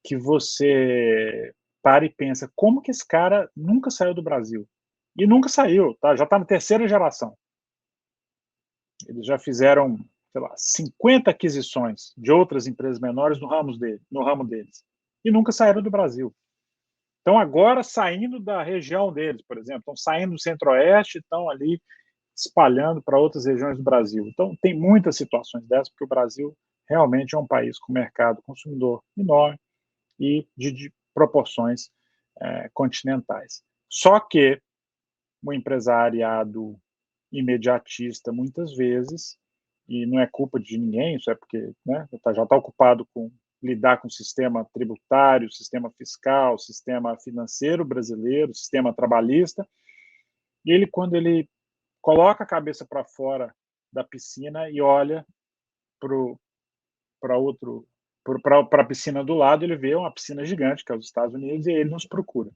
que você para e pensa, como que esse cara nunca saiu do Brasil? E nunca saiu, tá? Já está na terceira geração. Eles já fizeram sei lá, 50 aquisições de outras empresas menores no ramo deles, e nunca saíram do Brasil. Estão agora saindo da região deles, por exemplo, estão saindo do Centro-Oeste, estão ali espalhando para outras regiões do Brasil. Então, tem muitas situações dessas, porque o Brasil realmente é um país com mercado consumidor enorme e de proporções continentais. Só que o empresariado imediatista, muitas vezes, e não é culpa de ninguém, isso é porque, né, já está ocupado com lidar com o sistema tributário, sistema fiscal, sistema financeiro brasileiro, sistema trabalhista, e ele, quando ele coloca a cabeça para fora da piscina e olha para a piscina do lado, ele vê uma piscina gigante, que é os Estados Unidos, e ele nos procura.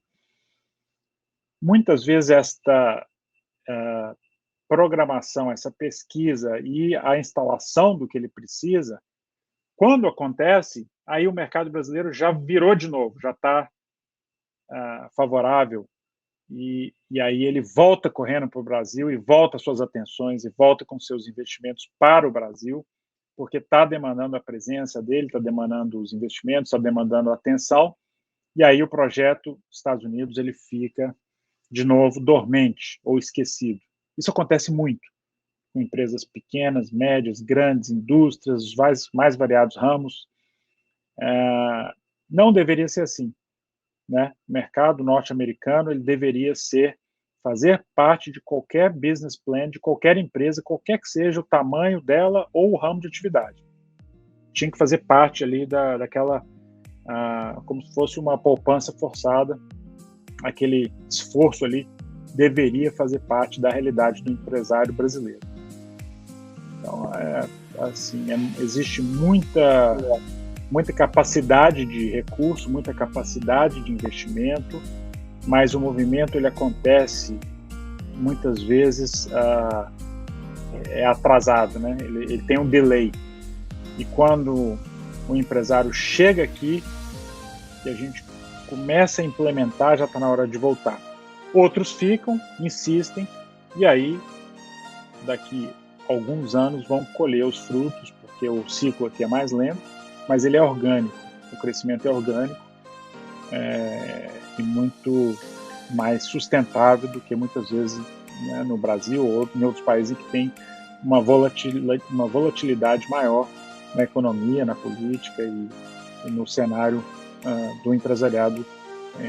Muitas vezes esta programação, essa pesquisa e a instalação do que ele precisa, quando acontece, aí o mercado brasileiro já virou de novo, já está favorável, e aí ele volta correndo para o Brasil e volta suas atenções e volta com seus investimentos para o Brasil, porque está demandando a presença dele, está demandando os investimentos, está demandando a atenção, e aí o projeto Estados Unidos ele fica, de novo, dormente ou esquecido. Isso acontece muito com empresas pequenas, médias, grandes, indústrias, mais variados ramos. Não deveria ser assim, né? O mercado norte-americano ele deveria fazer parte de qualquer business plan, de qualquer empresa, qualquer que seja o tamanho dela ou o ramo de atividade. Tinha que fazer parte ali daquela, como se fosse uma poupança forçada, aquele esforço ali deveria fazer parte da realidade do empresário brasileiro. Então, existe muita capacidade de recurso, muita capacidade de investimento, mas o movimento ele acontece muitas vezes atrasado, né? Ele tem um delay. E quando o empresário chega aqui e a gente começa a implementar, já está na hora de voltar. Outros ficam, insistem, e aí, daqui a alguns anos, vão colher os frutos, porque o ciclo aqui é mais lento, mas ele é orgânico, o crescimento é orgânico e muito mais sustentável do que muitas vezes, né, no Brasil ou em outros países que tem uma volatilidade maior na economia, na política e no cenário do empresariado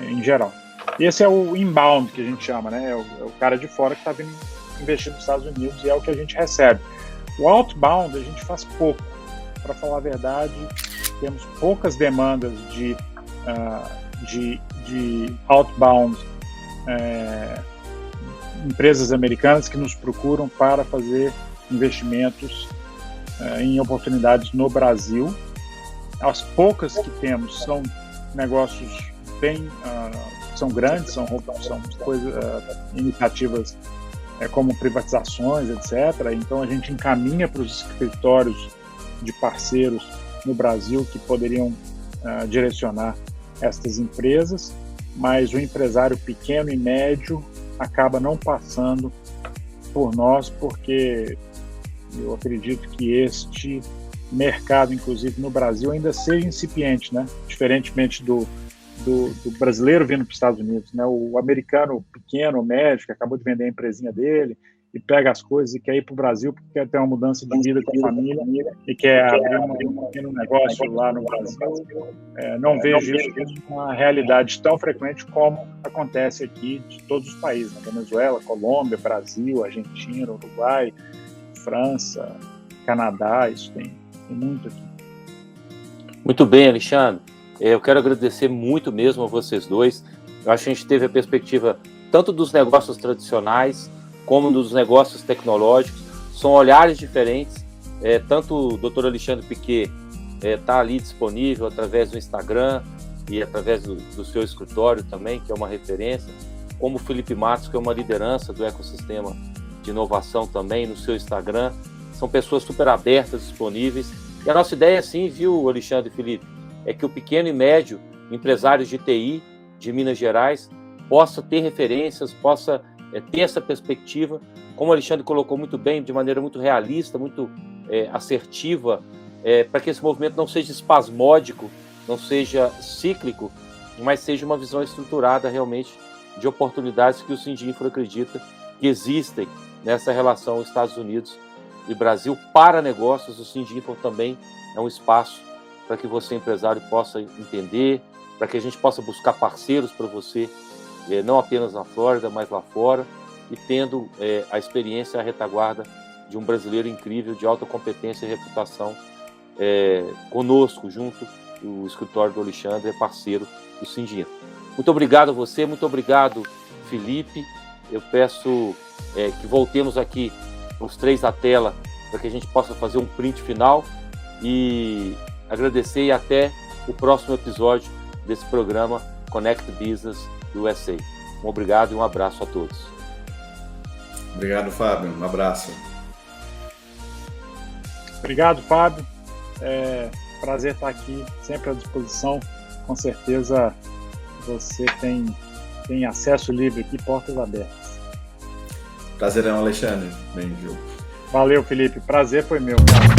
em geral. E esse é o inbound que a gente chama, né? É o cara de fora que está vindo investir nos Estados Unidos e é o que a gente recebe. O outbound a gente faz pouco, para falar a verdade, temos poucas demandas de outbound, empresas americanas que nos procuram para fazer investimentos em oportunidades no Brasil. As poucas que temos são negócios bem são grandes, são coisas, iniciativas como privatizações, etc. Então a gente encaminha para os escritórios de parceiros no Brasil que poderiam direcionar estas empresas, mas o empresário pequeno e médio acaba não passando por nós, porque eu acredito que este mercado, inclusive no Brasil, ainda seja incipiente, né? Diferentemente do brasileiro vindo para os Estados Unidos, né? O americano pequeno, médio, que acabou de vender a empresinha dele e pega as coisas e quer ir para o Brasil porque quer ter uma mudança de vida com a família e quer abrir um pequeno negócio lá no Brasil. Não vejo isso como uma realidade tão frequente como acontece aqui de todos os países, né? Venezuela, Colômbia, Brasil, Argentina, Uruguai, França, Canadá, isso tem muito aqui. Muito bem, Alexandre. Eu quero agradecer muito mesmo a vocês dois. Eu acho que a gente teve a perspectiva tanto dos negócios tradicionais como dos negócios tecnológicos. São olhares diferentes. Tanto o Dr. Alexandre Piquet está ali disponível através do Instagram e através do seu escritório também, que é uma referência, como o Felipe Matos, que é uma liderança do ecossistema de inovação também no seu Instagram. São pessoas super abertas, disponíveis. E a nossa ideia, sim, viu, Alexandre e Felipe, é que o pequeno e médio empresário de TI de Minas Gerais possa ter referências, possa ter essa perspectiva, como o Alexandre colocou muito bem, de maneira muito realista, muito assertiva, para que esse movimento não seja espasmódico, não seja cíclico, mas seja uma visão estruturada realmente de oportunidades que o Sindinfo acredita que existem nessa relação Estados Unidos e Brasil para negócios. O Sindinfo também é um espaço para que você, empresário, possa entender, para que a gente possa buscar parceiros para você, não apenas na Flórida, mas lá fora, e tendo a experiência, a retaguarda de um brasileiro incrível, de alta competência e reputação, conosco, junto. O escritório do Alexandre é parceiro do Sindinfo. Muito obrigado a você, muito obrigado, Felipe. Eu peço que voltemos aqui os três à tela para que a gente possa fazer um print final e agradecer, e até o próximo episódio desse programa Connect Business USA. Um obrigado e um abraço a todos. Obrigado, Fábio. Um abraço. Obrigado, Fábio. Prazer estar aqui, sempre à disposição. Com certeza você tem acesso livre aqui, portas abertas. Prazerão, Alexandre. Bem-vindo. Valeu, Felipe. Prazer foi meu, cara.